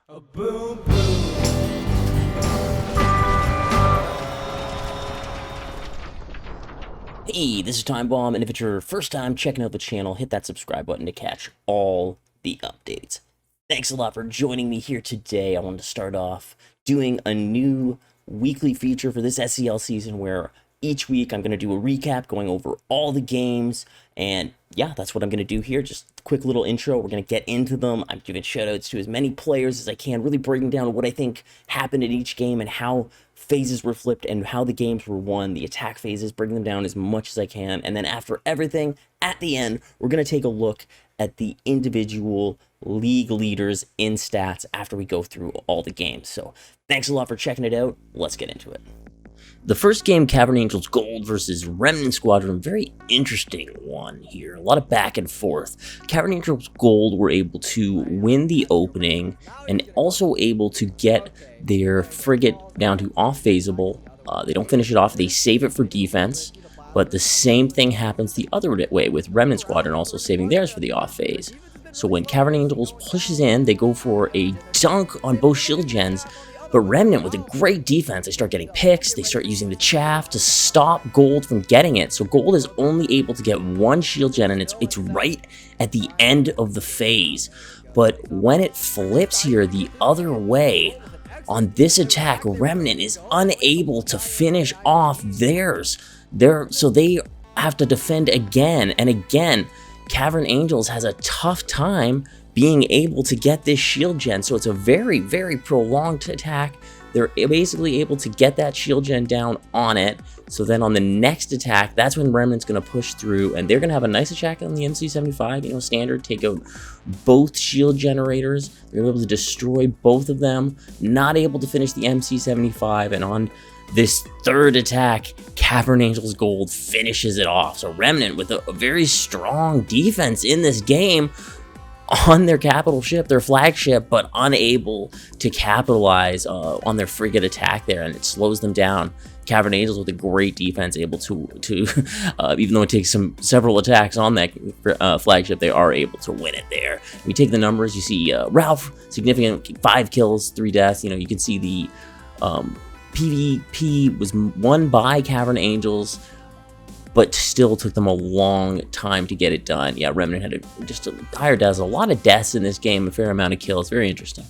A boom boom. Hey, this is Time Bomb, and if it's your first time checking out the channel, hit that subscribe button to catch all the updates. Thanks a lot for joining me here today. I wanted to start off doing a new weekly feature for this SCL season where each week I'm going to do a recap going over all the games, and yeah, that's what I'm going to do here. Just a quick little intro. We're going to get into them. I'm giving shoutouts to as many players as I can, really breaking down what I think happened in each game and how phases were flipped and how the games were won, the attack phases, breaking them down as much as I can. And then after everything, at the end, we're going to take a look at the individual league leaders in stats after we go through all the games. So thanks a lot for checking it out. Let's get into it. The first game, Cabernet Angels Gold versus Remnant Squadron, very interesting one here. A lot of back and forth. Cabernet Angels Gold were able to win the opening and also able to get their frigate down to off-phaseable. They don't finish it off, they save it for defense, but the same thing happens the other way with Remnant Squadron also saving theirs for the off-phase. So when Cabernet Angels pushes in, they go for a dunk on both shield gens. But Remnant, with a great defense, they start getting picks, they start using the chaff to stop Gold from getting it. So Gold is only able to get one shield gen, and it's right at the end of the phase. But when it flips here the other way, on this attack, Remnant is unable to finish off theirs. So they have to defend again and again. Cavern Angels has a tough time being able to get this shield gen, so it's a very, very prolonged attack. They're basically able to get that shield gen down on it, so then on the next attack, that's when Remnant's going to push through, and they're going to have a nice attack on the MC-75, standard, take out both shield generators. They're able to destroy both of them, not able to finish the MC-75, and on this third attack, Cavern Angels Gold finishes it off. So Remnant, with a very strong defense in this game, on their capital ship, their flagship, but unable to capitalize on their frigate attack there, and it slows them down. Cavern Angels with a great defense, able to even though it takes several attacks on that flagship, they are able to win it there. We take the numbers, you see Ralph, significant 5 kills, 3 deaths. You can see the PvP was won by Cavern Angels, but still took them a long time to get it done. Yeah, Remnant had just a higher deaths, a lot of deaths in this game, a fair amount of kills. Very interesting.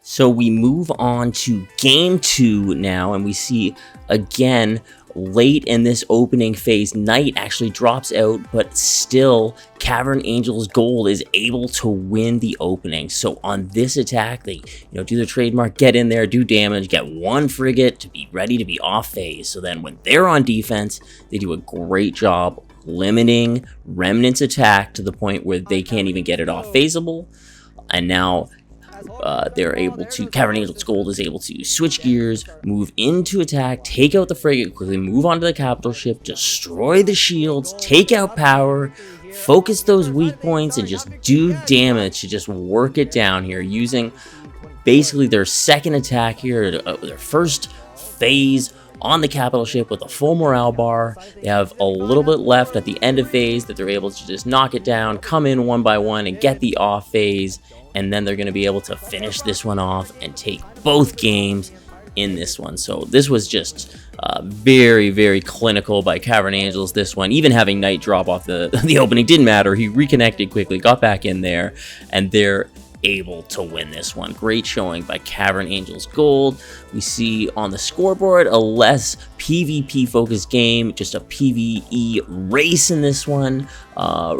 So we move on to game 2 now, and we see again late in this opening phase, Knight actually drops out, but still Cavern Angels Gold is able to win the opening. So on this attack, they do their trademark, get in there, do damage, get one frigate to be ready to be off phase. So then when they're on defense, they do a great job limiting Remnant's attack to the point where they can't even get it off phaseable. And now they're able to, Cavern Angels Gold is able to switch gears, move into attack, take out the frigate, quickly move onto the capital ship, destroy the shields, take out power, focus those weak points, and just do damage to just work it down here using basically their second attack here, their first phase on the capital ship with a full morale bar. They have a little bit left at the end of phase that they're able to just knock it down, come in one by one and get the off phase, and then they're going to be able to finish this one off and take both games in this one. So this was just very, very clinical by Cavern Angels, this one. Even having Knight drop off the opening didn't matter. He reconnected quickly, got back in there, and they're able to win this one. Great showing by Cavern Angels Gold. We see on the scoreboard a less PvP focused game, just a PvE race in this one.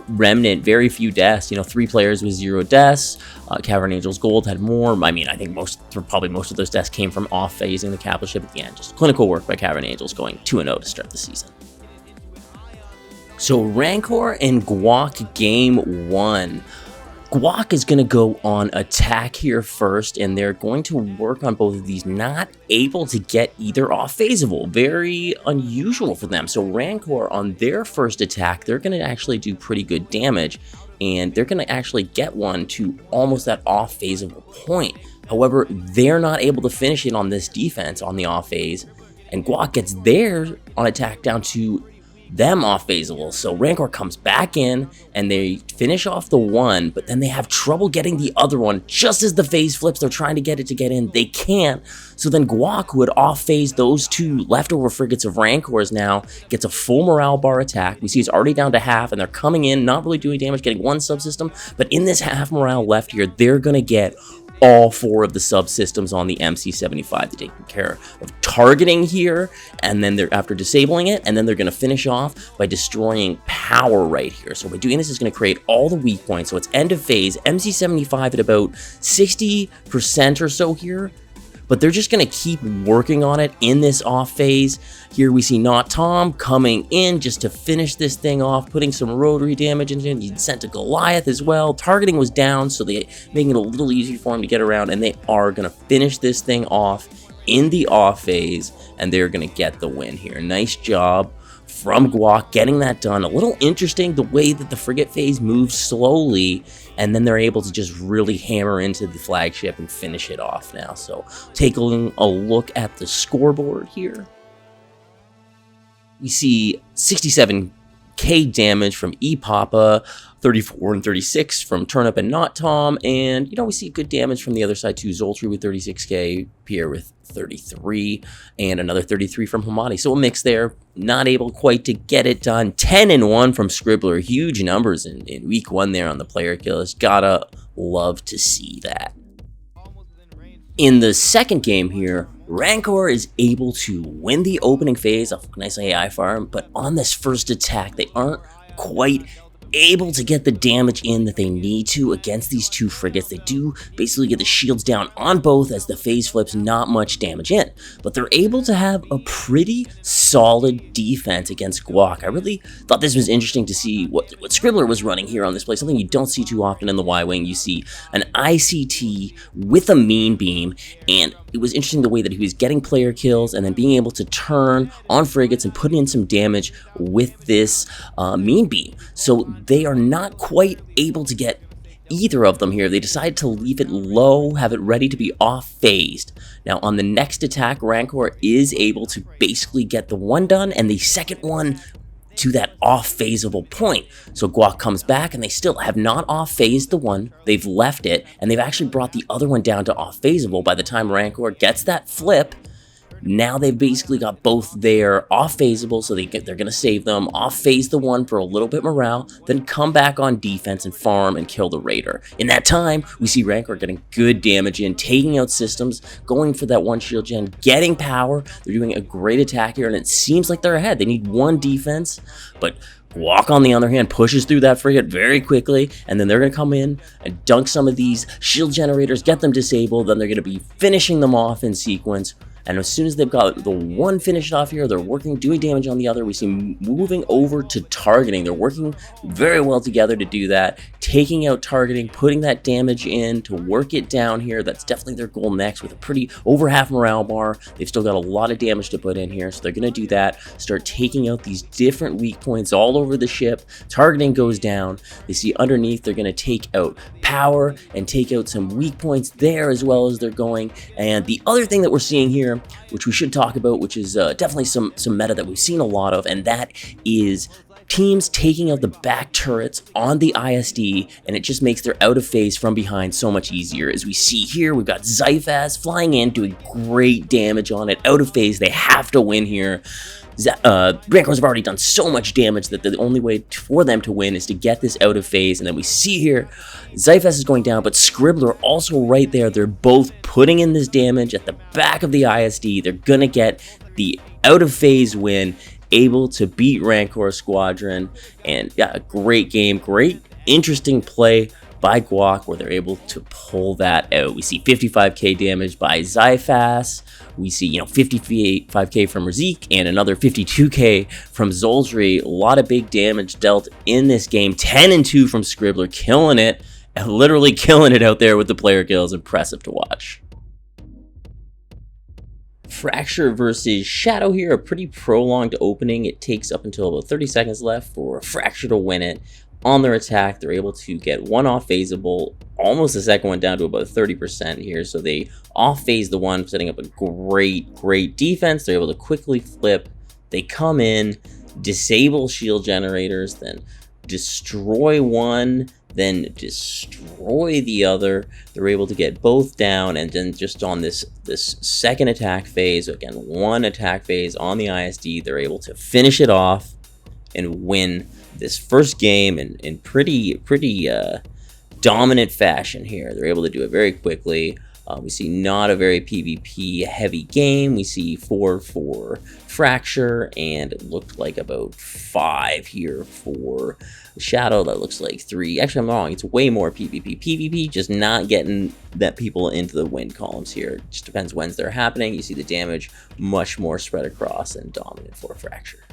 Remnant, very few deaths, 3 players with 0 deaths. Cavern Angels Gold had more. I think probably most of those deaths came from off phasing the capital ship at the end. Just clinical work by Cavern Angels, going 2-0 to start the season. So Rancor and Guac game 1. Guac is going to go on attack here first, and they're going to work on both of these, not able to get either off phaseable. Very unusual for them. So Rancor, on their first attack, they're going to actually do pretty good damage, and they're going to actually get one to almost that off phaseable point. However, they're not able to finish it on this defense on the off phase, and Guac gets theirs on attack down to them off phaseable. So Rancor comes back in and they finish off the one, but then they have trouble getting the other one. Just as the phase flips, they're trying to get it to get in. They can't. So then Guac, who had off phase those two leftover frigates of Rancors, now gets a full morale bar attack. We see it's already down to half, and they're coming in, not really doing damage, getting one subsystem. But in this half morale left here, they're going to get all four of the subsystems on the MC-75 to take care of targeting here, and then they're after disabling it, and then they're going to finish off by destroying power right here. So by doing this, is going to create all the weak points. So it's end of phase, MC-75 at about 60% or so here, but they're just going to keep working on it in this off phase. Here we see Not Tom coming in just to finish this thing off, putting some rotary damage into it. He sent a Goliath as well. Targeting was down, so they making it a little easier for him to get around, and they are going to finish this thing off in the off phase, and they're going to get the win here. Nice job from Guac getting that done. A little interesting the way that the frigate phase moves slowly, and then they're able to just really hammer into the flagship and finish it off now. So taking a look at the scoreboard here, we see 67k damage from E-Papa, 34 and 36 from Turnip and Not Tom, and we see good damage from the other side too. Zoltry with 36k, Pierre with 33, and another 33 from Hamadi. So a mix there, not able quite to get it done. 10 and 1 from Scribbler, huge numbers in week 1 there on the player kills. Gotta love to see that. In the second game here, Rancor is able to win the opening phase off a nice AI farm, but on this first attack, they aren't quite able to get the damage in that they need to against these two frigates. They do basically get the shields down on both as the phase flips, not much damage in, but they're able to have a pretty solid defense against Guac. I really thought this was interesting to see what Scribbler was running here on this play, something you don't see too often in the Y-Wing. You see an ICT with a mean beam, and it was interesting the way that he was getting player kills and then being able to turn on frigates and put in some damage with this mean beam. So they are not quite able to get either of them here. They decide to leave it low, have it ready to be off-phased. Now on the next attack, Rancor is able to basically get the one done and the second one to that off-phaseable point. So Guac comes back and they still have not off-phased the one, they've left it, and they've actually brought the other one down to off-phaseable. By the time Rancor gets that flip, now they've basically got both there off-phaseable, so they're going to save them, off-phase the one for a little bit morale, then come back on defense and farm and kill the Raider. In that time, we see Rancor getting good damage in, taking out systems, going for that one shield gen, getting power. They're doing a great attack here, and it seems like they're ahead. They need one defense, but Guac, on the other hand, pushes through that frigate very quickly, and then they're going to come in and dunk some of these shield generators, get them disabled, then they're going to be finishing them off in sequence. And as soon as they've got the one finished off here, they're working, doing damage on the other. We see moving over to targeting. They're working very well together to do that, taking out targeting, putting that damage in to work it down here. That's definitely their goal next with a pretty over half morale bar. They've still got a lot of damage to put in here, so they're going to do that, start taking out these different weak points all over the ship. Targeting goes down. They see underneath they're going to take out power and take out some weak points there as well as they're going. And the other thing that we're seeing here, which we should talk about, which is definitely some meta that we've seen a lot of, and that is teams taking out the back turrets on the ISD, and it just makes their out of phase from behind so much easier. As we see here, we've got Zyphas flying in, doing great damage on it. Out of phase, they have to win here. Rancors have already done so much damage that the only way for them to win is to get this out of phase. And then we see here, Zyphas is going down, but Scribbler also right there. They're both putting in this damage at the back of the ISD. They're going to get the out of phase win, able to beat Rancor Squadron. And yeah, a great game, great, interesting play by Guac where they're able to pull that out. We see 55k damage by Zyphas. We see, 55k from Razik and another 52k from Zoltry. A lot of big damage dealt in this game. 10 and 2 from Scribbler, killing it, and literally killing it out there with the player kills. Impressive to watch. Fracture versus Shadow here, a pretty prolonged opening. It takes up until about 30 seconds left for Fracture to win it. On their attack, they're able to get one off phaseable, almost the second one down to about 30% here. So they off phase the one, setting up a great defense. They're able to quickly flip. They come in, disable shield generators, then destroy one, then destroy the other. They're able to get both down, and then just on this second attack phase, again, one attack phase on the ISD, they're able to finish it off and win this first game in pretty dominant fashion here. They're able to do it very quickly. We see not a very PvP heavy game. We see 4 for Fracture, and it looked like about 5 here for Shadow. That looks like 3. Actually, I'm wrong. It's way more PvP. PvP just not getting that people into the win columns here. It just depends when they're happening. You see the damage much more spread across and dominant for Fracture.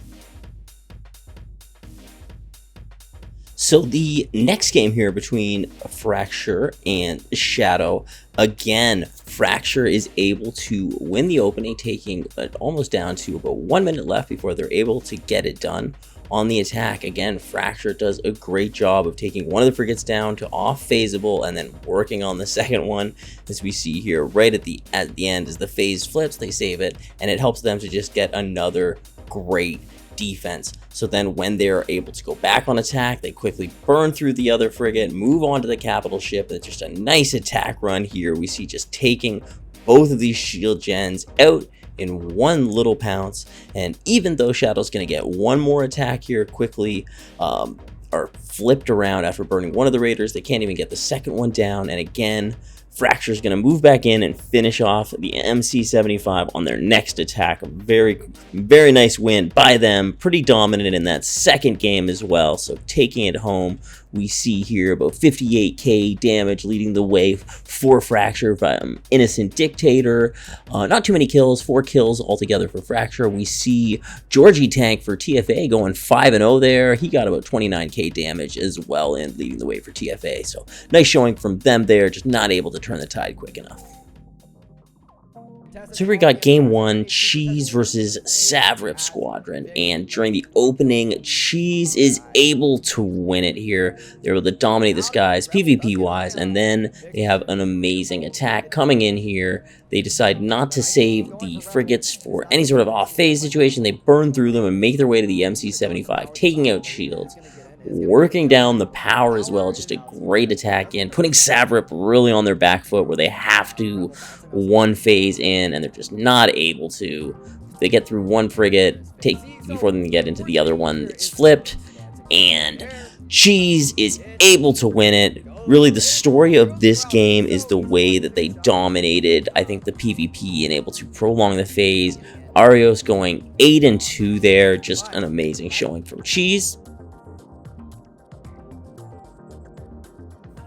So the next game here between Fracture and Shadow, again, Fracture is able to win the opening, taking it almost down to about 1 minute left before they're able to get it done. On the attack, again, Fracture does a great job of taking one of the frigates down to off-phaseable and then working on the second one, as we see here right at the end as the phase flips, they save it, and it helps them to just get another great defense. So then when they're able to go back on attack, they quickly burn through the other frigate, move on to the capital ship. It's just a nice attack run here. We see just taking both of these shield gens out in one little pounce. And even though Shadow's going to get one more attack here quickly, are flipped around after burning one of the raiders, they can't even get the second one down. And again, Fracture's going to move back in and finish off the MC-75 on their next attack. A very, very nice win by them. Pretty dominant in that second game as well. So taking it home, we see here about 58k damage leading the way for Fracture from Innocent Dictator. Not too many kills, 4 kills altogether for Fracture. We see Georgie Tank for TFA going 5-0 there. He got about 29k damage as well and leading the way for TFA. So nice showing from them there, just not able to turn the tide quick enough. So here we got game 1, Cheese versus Savrip Squadron, and during the opening, Cheese is able to win it here. They're able to dominate the skies PvP-wise, and then they have an amazing attack coming in here. They decide not to save the frigates for any sort of off-phase situation. They burn through them and make their way to the MC-75, taking out shields, working down the power as well. Just a great attack in, putting Savrip really on their back foot where they have to one phase in, and they're just not able to. They get through one frigate, before they get into the other one, it's flipped, and Cheese is able to win it. Really, the story of this game is the way that they dominated, I think, the PvP and able to prolong the phase. Arios going 8-2 there, just an amazing showing from Cheese.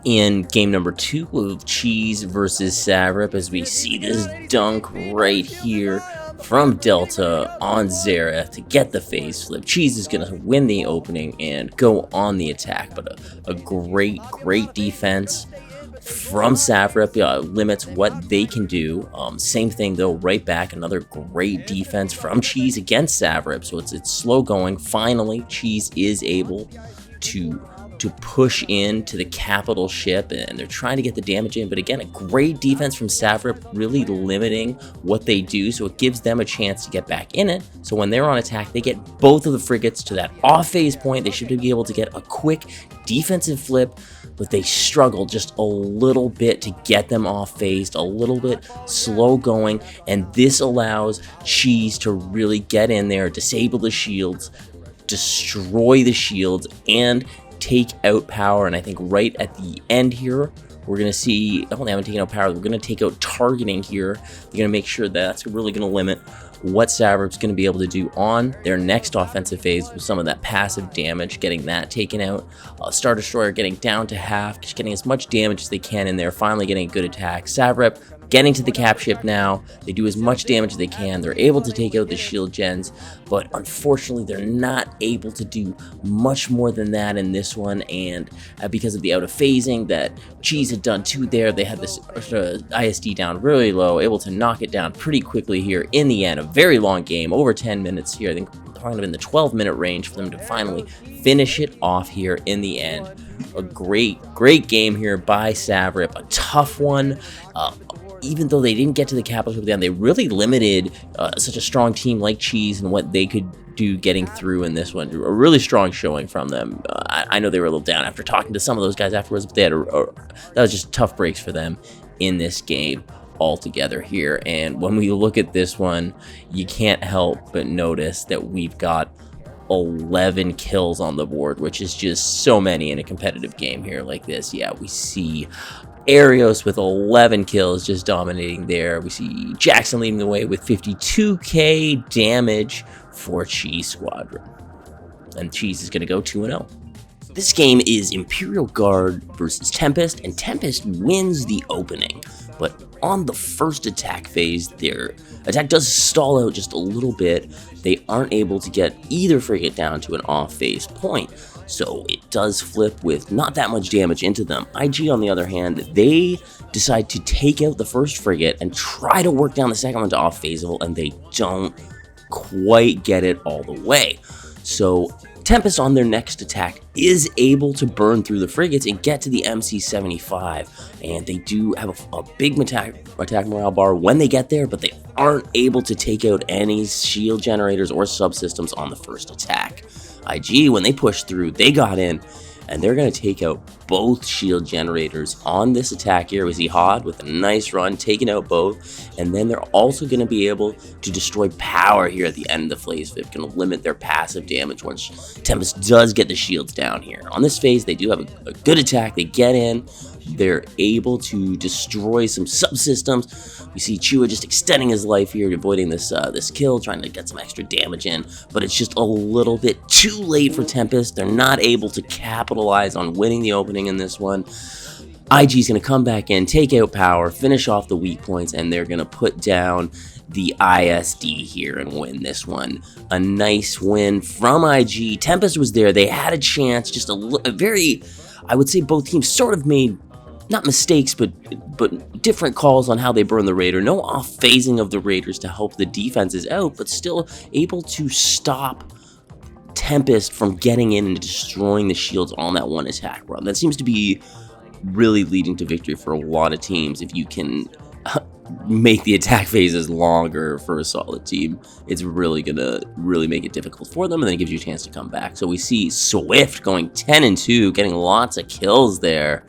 In game number 2 of Cheese versus Savrip, as we see this dunk right here from Delta on Zareth to get the phase flip. Cheese is going to win the opening and go on the attack, but a great defense from Savrip limits what they can do. Same thing though, right back, another great defense from Cheese against Savrip, so it's slow going. Finally, Cheese is able to push into the capital ship, and they're trying to get the damage in, but again, a great defense from Savrip, really limiting what they do, so it gives them a chance to get back in it. So when they're on attack, they get both of the frigates to that off phase point. They should be able to get a quick defensive flip, but they struggle just a little bit to get them off phased, a little bit slow going, and this allows Cheese to really get in there, disable the shields, destroy the shields, and take out power. And I think right at the end here, we're going to see, not only haven't taken out power, we're going to take out targeting here. They're going to make sure that's really going to limit what Savrip's going to be able to do on their next offensive phase with some of that passive damage, getting that taken out. Star Destroyer getting down to half, just getting as much damage as they can in there, finally getting a good attack. Savrip getting to the cap ship now. They do as much damage as they can. They're able to take out the shield gens, but unfortunately they're not able to do much more than that in this one, and because of the out of phasing that Cheese had done too there, they had this ISD down really low, able to knock it down pretty quickly here in the end. A very long game, over 10 minutes here. I think the kind of in the 12-minute range for them to finally finish it off here in the end. A great game here by Savrip, a tough one. Even though they didn't get to the capital at the end, they really limited such a strong team like Cheese and what they could do getting through in this one. A really strong showing from them. I know they were a little down after talking to some of those guys afterwards, but they had that was just tough breaks for them in this game altogether here. And when we look at this one, you can't help but notice that we've got 11 kills on the board, which is just so many in a competitive game here like this. Yeah, we see Arios with 11 kills just dominating there. We see Jackson leading the way with 52k damage for Cheese Squadron. And Cheese is going to go 2-0. This game is Imperial Guard versus Tempest, and Tempest wins the opening. But on the first attack phase, their attack does stall out just a little bit. They aren't able to get either frigate down to an off-phase point. So it does flip with not that much damage into them. IG, on the other hand, they decide to take out the first frigate and try to work down the second one to off-phaseable, and they don't quite get it all the way. So Tempest on their next attack is able to burn through the frigates and get to the MC-75, and they do have a big attack morale bar when they get there, but they aren't able to take out any shield generators or subsystems on the first attack. IG, when they pushed through, they got in, and they're going to take out both shield generators on this attack here. We see Hod with a nice run, taking out both, and then they're also going to be able to destroy power here at the end of the phase. They're going to limit their passive damage once Tempest does get the shields down here. On this phase, they do have a good attack. They get in. They're able to destroy some subsystems. We see Chua just extending his life here, avoiding this kill, trying to get some extra damage in, but it's just a little bit too late for Tempest. They're not able to capitalize on winning the opening in this one. IG's going to come back in, take out power, finish off the weak points, and they're going to put down the ISD here and win this one. A nice win from IG. Tempest was there. They had a chance, just a very, I would say both teams sort of made not mistakes, but different calls on how they burn the Raider. No off-phasing of the Raiders to help the defenses out, but still able to stop Tempest from getting in and destroying the shields on that one attack run. That seems to be really leading to victory for a lot of teams. If you can make the attack phases longer for a solid team, it's really gonna make it difficult for them, and then it gives you a chance to come back. So we see Swift going 10-2, getting lots of kills there.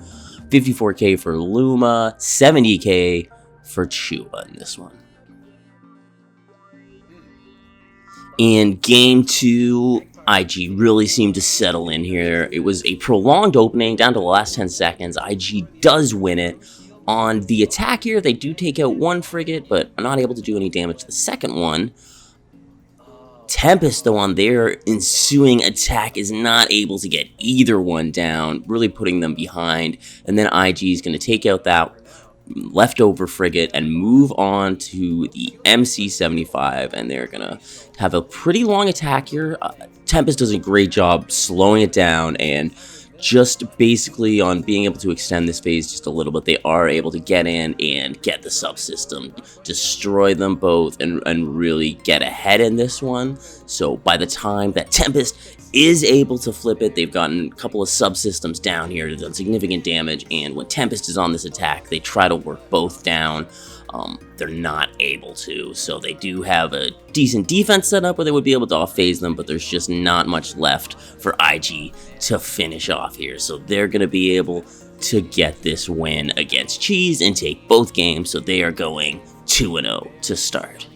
54k for Luma, 70k for Chua in this one. In game 2, IG really seemed to settle in here. It was a prolonged opening down to the last 10 seconds. IG does win it. On the attack here, they do take out one frigate, but are not able to do any damage to the second one. Tempest, though, on their ensuing attack is not able to get either one down, really putting them behind. And then IG is going to take out that leftover frigate and move on to the MC-75, and they're going to have a pretty long attack here. Tempest does a great job slowing it down, and just basically on being able to extend this phase just a little bit, they are able to get in and get the subsystem, destroy them both, and really get ahead in this one. So by the time that Tempest is able to flip it, they've gotten a couple of subsystems down here that done significant damage, and when Tempest is on this attack, they try to work both down. They're not able to, so they do have a decent defense set up where they would be able to off-phase them, but there's just not much left for IG to finish off here. So they're going to be able to get this win against Cheese and take both games, so they are going 2-0 to start.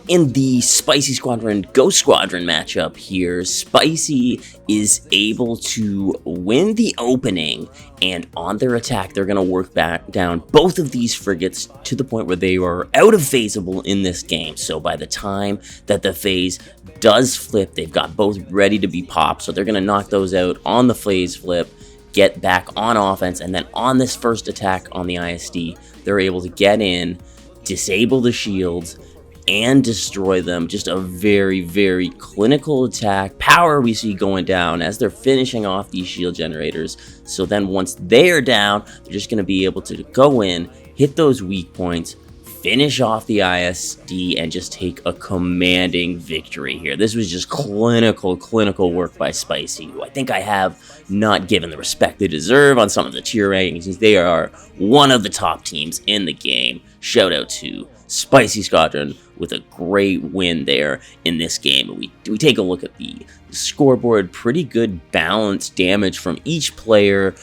In the Spicy Squadron Ghost Squadron matchup here, Spicy is able to win the opening, and on their attack, they're going to work back down both of these frigates to the point where they are out of phaseable in this game. So by the time that the phase does flip, they've got both ready to be popped, so they're going to knock those out on the phase flip, get back on offense, and then on this first attack on the ISD, they're able to get in, disable the shields, and destroy them. Just a very, very clinical attack. Power we see going down as they're finishing off these shield generators. So then once they are down, they're just going to be able to go in, hit those weak points, finish off the ISD and just take a commanding victory here. This was just clinical work by Spicy, who I think I have not given the respect they deserve on some of the tier rankings. They are one of the top teams in the game. Shout out to Spicy Squadron with a great win there in this game. We take a look at the scoreboard. Pretty good balanced damage from each player.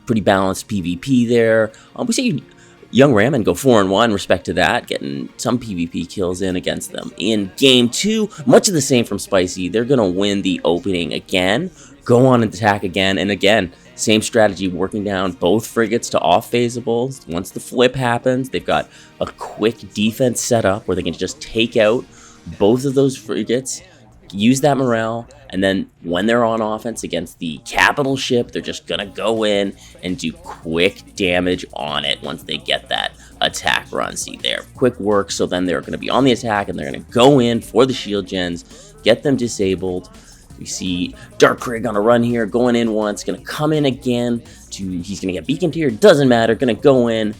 Pretty balanced PvP there. We see Young Ramen go 4-1, respect to that, getting some PvP kills in against them. In game 2, much of the same from Spicy. They're going to win the opening again, go on and attack again, and again, same strategy, working down both frigates to off-phasables. Once the flip happens, they've got a quick defense set up where they can just take out both of those frigates, use that morale, and then when they're on offense against the capital ship, they're just gonna go in and do quick damage on it once they get that attack run. See there, quick work, so then they're gonna be on the attack and they're gonna go in for the shield gens, get them disabled. We see Dark Craig on a run here, going in once, gonna come in again, he's gonna get beaconed here, doesn't matter, gonna go in,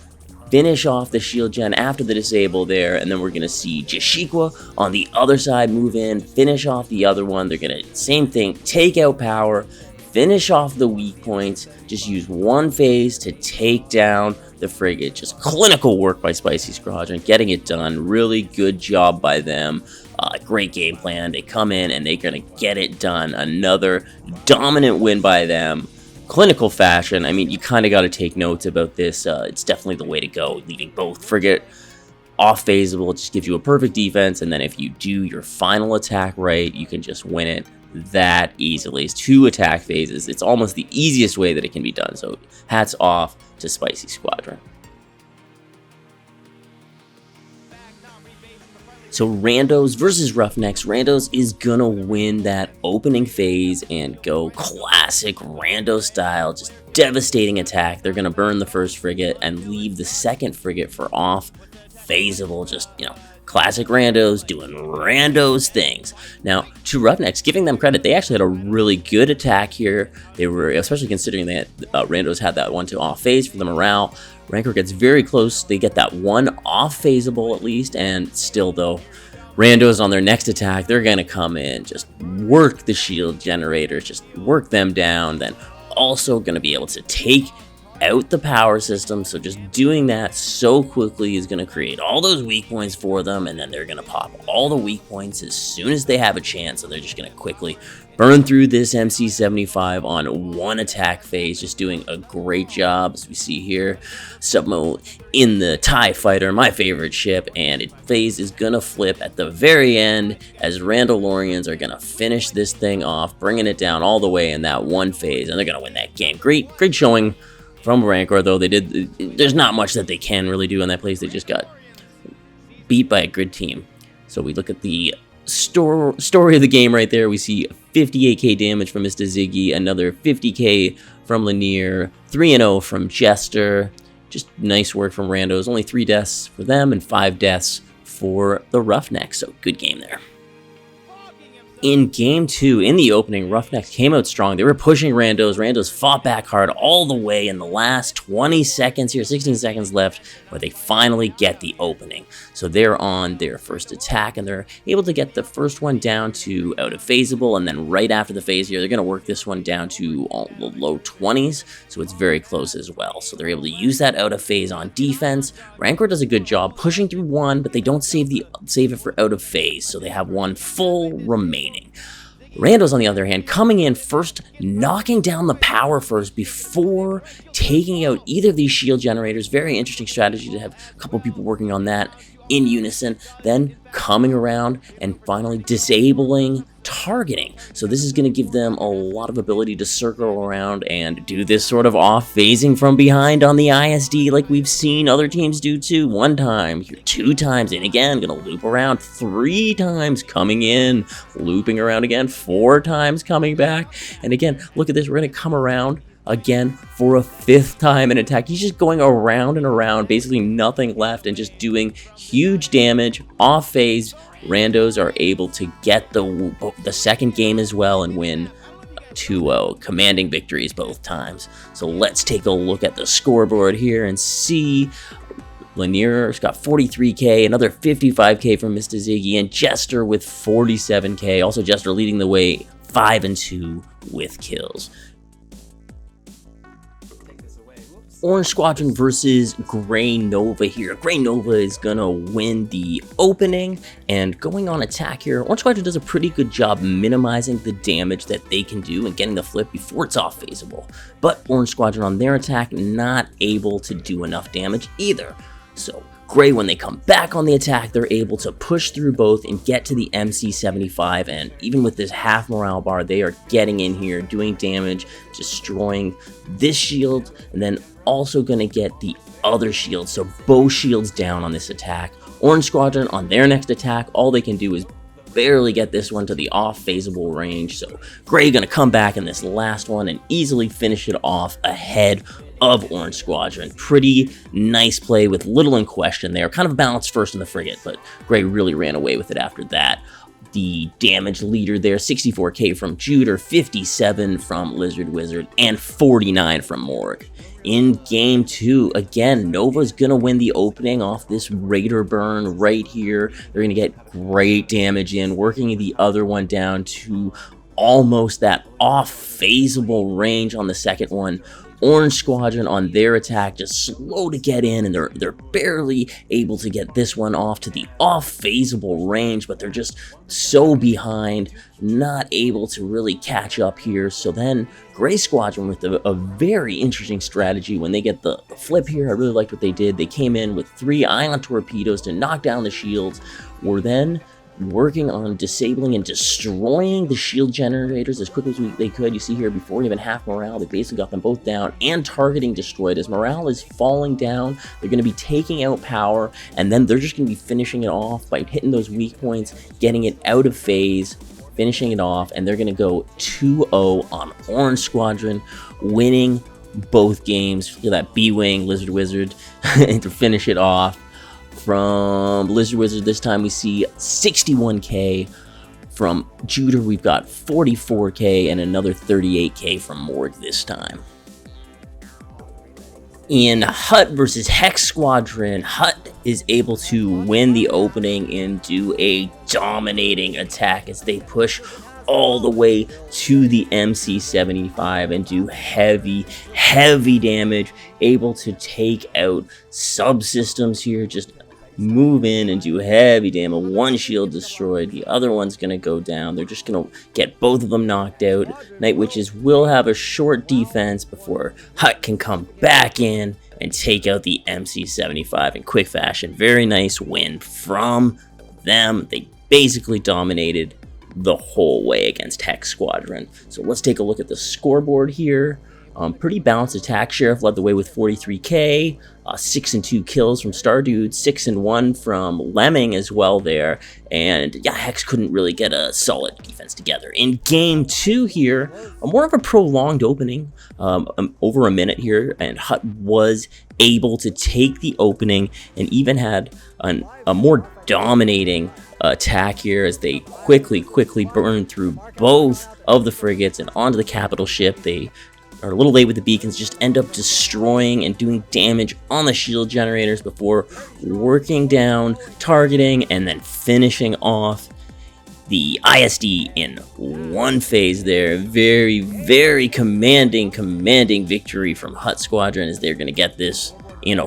finish off the shield gen after the disable there, and then we're going to see Jashikwa on the other side move in, finish off the other one. They're going to, same thing, take out power, finish off the weak points, just use one phase to take down the frigate. Just clinical work by Spicy Squadron, getting it done. Really good job by them. Great game plan. They come in and they're going to get it done. Another dominant win by them. Clinical fashion. I mean, you kind of got to take notes about this. It's definitely the way to go, leaving both frigate off phaseable. It just gives you a perfect defense, and then if you do your final attack right, you can just win it that easily. It's 2 attack phases. It's almost the easiest way that it can be done, so hats off to Spicy Squadron. So Randos versus Roughnecks. Randos is gonna win that opening phase and go classic Rando style, just devastating attack. They're gonna burn the first frigate and leave the second frigate for off phaseable, just, you know, classic Randos doing Randos things. Now, to Roughnecks, giving them credit, they actually had a really good attack here. They were, especially considering that Randos had that 1-2 off phase for the morale. Rancor gets very close. They get that one off phaseable at least, and still though, Randos on their next attack, they're gonna come in, just work the shield generators, just work them down, then also gonna be able to take out the power system. So just doing that so quickly is going to create all those weak points for them, and then they're going to pop all the weak points as soon as they have a chance. So they're just going to quickly burn through this MC-75 on one attack phase, just doing a great job. As we see here, Submo in the TIE Fighter, my favorite ship, and it phase is going to flip at the very end as Randalorians are going to finish this thing off, bringing it down all the way in that one phase, and they're going to win that game. Great showing from Rancor, though. There's not much that they can really do in that place. They just got beat by a good team. So we look at the story of the game right there. We see 58k damage from Mr. Ziggy, another 50k from Lanier, 3-0 from Jester. Just nice work from Randos. Only 3 deaths for them and 5 deaths for the Roughnecks. So good game there. In game 2, in the opening, Roughnecks came out strong. They were pushing Randos. Randos fought back hard all the way in the last 20 seconds here, 16 seconds left, where they finally get the opening. So they're on their first attack, and they're able to get the first one down to out of phaseable, and then right after the phase here, they're going to work this one down to all the low 20s, so it's very close as well. So they're able to use that out of phase on defense. Rancor does a good job pushing through one, but they don't save it for out of phase, so they have one full remaining. Randos, on the other hand, coming in first, knocking down the power first before taking out either of these shield generators. Very interesting strategy to have a couple people working on that in unison, then coming around and finally disabling targeting. So this is going to give them a lot of ability to circle around and do this sort of off phasing from behind on the ISD like we've seen other teams do too. 1 time, 2 times, and again, going to loop around 3 times, coming in, looping around again, 4 times coming back. And again, look at this, we're going to come around again for a 5th time in attack. He's just going around and around, basically nothing left, and just doing huge damage off phase. Randos are able to get the second game as well and win 2-0, commanding victories both times. So let's take a look at the scoreboard here and see Lanier's got 43k, another 55k from Mr. Ziggy, and Jester with 47k. Also, Jester leading the way 5-2 with kills. Orange Squadron versus Gray Nova here. Gray Nova is gonna win the opening, and going on attack here, Orange Squadron does a pretty good job minimizing the damage that they can do and getting the flip before it's off phaseable. But Orange Squadron on their attack, not able to do enough damage either. So Gray, when they come back on the attack, they're able to push through both and get to the MC75, and even with this half morale bar, they are getting in here, doing damage, destroying this shield, and then also going to get the other shield, so both shields down on this attack. Orange Squadron on their next attack, all they can do is barely get this one to the off phaseable range, so Gray going to come back in this last one and easily finish it off ahead of Orange Squadron. Pretty nice play with little in question there. Kind of a balanced first in the frigate, but Gray really ran away with it after that. The damage leader there, 64k from Juder, 57 from Lizard Wizard, and 49 from Morg. In game 2, again, Nova's gonna win the opening off this Raider burn right here. They're gonna get great damage in, working the other one down to almost that off phaseable range on the second one. Orange Squadron on their attack just slow to get in, and they're barely able to get this one off to the off phaseable range, but they're just so behind, not able to really catch up here. So then Gray Squadron with a very interesting strategy when they get the flip here. I really liked what they did. They came in with 3 ion torpedoes to knock down the shields, were then working on disabling and destroying the shield generators as quickly as they could. You see here, before even half morale, they basically got them both down and targeting destroyed. As morale is falling down, they're going to be taking out power, and then they're just going to be finishing it off by hitting those weak points, getting it out of phase, finishing it off, and they're going to go 2-0 on Orange Squadron, winning both games. Look at that B-Wing, Lizard Wizard, and to finish it off. From Lizard Wizard this time we see 61k. From Juder we've got 44k and another 38k from Morg this time. In Hut versus Hex Squadron, Hut is able to win the opening and do a dominating attack as they push all the way to the MC75 and do heavy damage, able to take out subsystems here, just move in and do heavy damage. One shield destroyed, the other one's gonna go down. They're just gonna get both of them knocked out. Night Witches will have a short defense before Hut can come back in and take out the MC75 in quick fashion. Very nice win from them. They basically dominated the whole way against Hex Squadron. So let's take a look at the scoreboard here. Pretty balanced attack. Sheriff led the way with 43k, 6 and 2 kills from Stardude, 6 and 1 from Lemming as well there, and yeah, Hex couldn't really get a solid defense together. In game 2 here, more of a prolonged opening, over a minute here, and Hut was able to take the opening and even had a more dominating attack here as they quickly burned through both of the frigates and onto the capital ship. They are a little late with the beacons, just end up destroying and doing damage on the shield generators before working down, targeting, and then finishing off the ISD in one phase there. Very commanding victory from Hut Squadron as they're going to get this,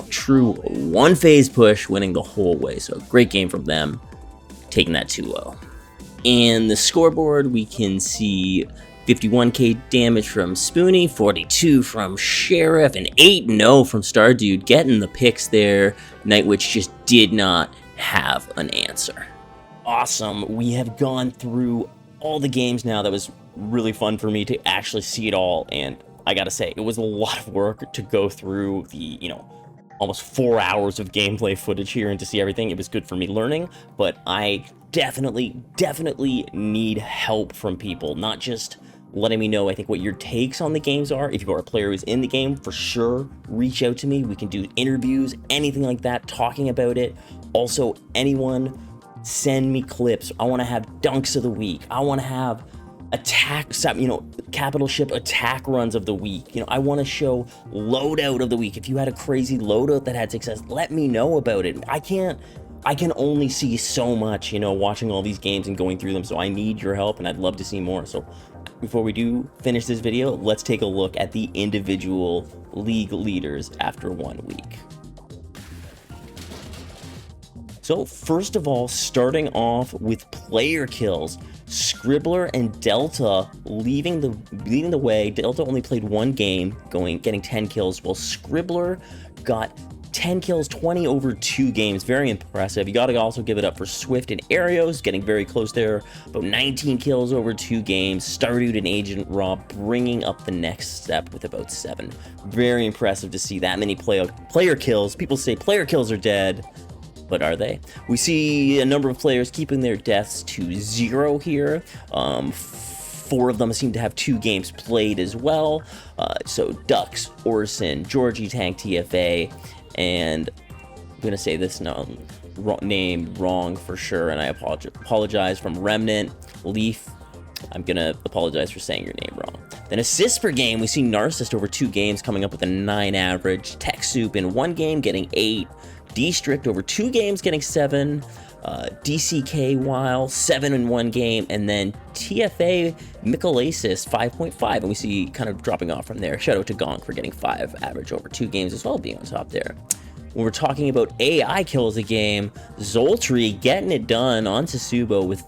true one phase push, winning the whole way. So great game from them, taking that 2-0. In the scoreboard, we can see 51k damage from Spoonie, 42 from Sheriff, and 8-0 from Stardude, getting the picks there. Night Witch just did not have an answer. Awesome. We have gone through all the games now. That was really fun for me to actually see it all, and I gotta say, it was a lot of work to go through the, almost 4 hours of gameplay footage here and to see everything. It was good for me learning, but I definitely need help from people, not just letting me know, I think, what your takes on the games are. If you are a player who's in the game, for sure, reach out to me. We can do interviews, anything like that, talking about it. Also, anyone, send me clips. I want to have dunks of the week. I want to have capital ship attack runs of the week. I want to show loadout of the week. If you had a crazy loadout that had success, let me know about it. I can only see so much, watching all these games and going through them, so I need your help, and I'd love to see more. So before we do finish this video, let's take a look at the individual league leaders after 1 week. So first of all, starting off with player kills, Scribbler and Delta leading the way. Delta only played 1 game, getting 10 kills, while Scribbler got 10 kills, 20 over 2 games. Very impressive. You got to also give it up for Swift and Arios, getting very close there. About 19 kills over 2 games. Stardude and Agent Rob bringing up the next step with about 7. Very impressive to see that many player kills. People say player kills are dead, but are they? We see a number of players keeping their deaths to 0 here. 4 of them seem to have 2 games played as well. So Dux, Orson, Georgie Tank, TFA, and I'm gonna say this name wrong for sure, and I apologize, from Remnant, Leaf. I'm gonna apologize for saying your name wrong. Then assists per game, we see Narcissist over 2 games coming up with a 9 average. Tech Soup in 1 game getting 8. D-Strict over 2 games getting 7. DCK Weil 7 in 1 game, and then TFA Michelasis 5.5, and we see kind of dropping off from there. Shout out to Gonk for getting 5 average over 2 games as well, being on top there. When we're talking about AI kills a game, Zoltry getting it done on Tsubo with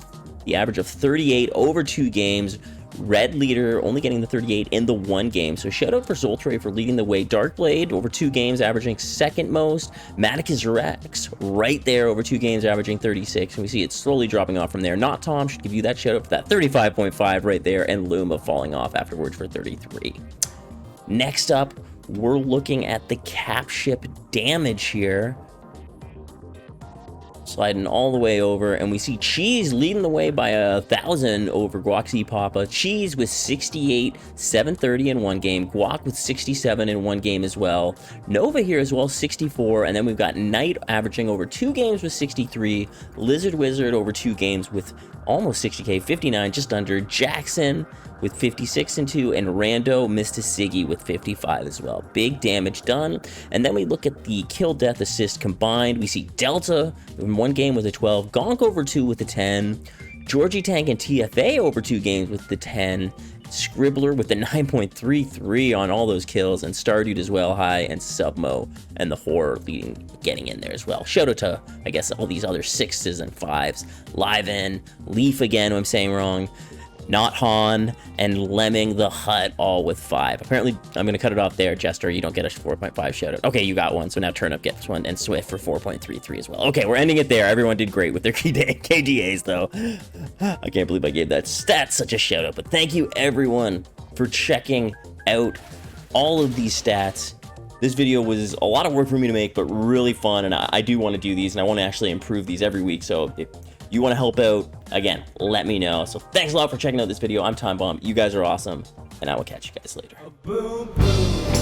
the average of 38 over 2 games. Red leader only getting the 38 in the 1 game. So shout out for Zoltry for leading the way. Darkblade over 2 games, averaging 2nd most. Maticus Rex right there over 2 games, averaging 36. And we see it slowly dropping off from there. Not Tom should give you that shout out for that 35.5 right there. And Luma falling off afterwards for 33. Next up, we're looking at the cap ship damage here. Sliding all the way over, and we see Cheese leading the way by 1,000 over Guaxi Papa. Cheese with 68, 730 in 1 game. Guac with 67 in 1 game as well. Nova here as well, 64, and then we've got Knight averaging over 2 games with 63. Lizard Wizard over 2 games with almost 60k, 59, just under. Jackson with 56 and 2, and Rando Mr. Siggy with 55 as well. Big damage done. And then we look at the kill, death, assist combined. We see Delta in 1 game with a 12, Gonk over 2 with a 10, Georgie Tank and TFA over 2 games with the 10, Scribbler with the 9.33 on all those kills, and Stardude as well high, and Submo and the Horror getting in there as well. Shout out to, I guess, all these other 6s and 5s. Live in, Leaf again, I'm saying wrong. Not Han, and Lemming the Hut all with 5. Apparently, I'm going to cut it off there, Jester. You don't get a 4.5 shout out. Okay, you got one. So now Turnip gets one, and Swift for 4.33 as well. Okay, we're ending it there. Everyone did great with their KDAs, though. I can't believe I gave that stat such a shout out. But thank you, everyone, for checking out all of these stats. This video was a lot of work for me to make, but really fun, and I do want to do these, and I want to actually improve these every week. So if you want to help out, again, let me know. So thanks a lot for checking out this video. I'm Time Bomb. You guys are awesome, and I will catch you guys later. Boom, boom.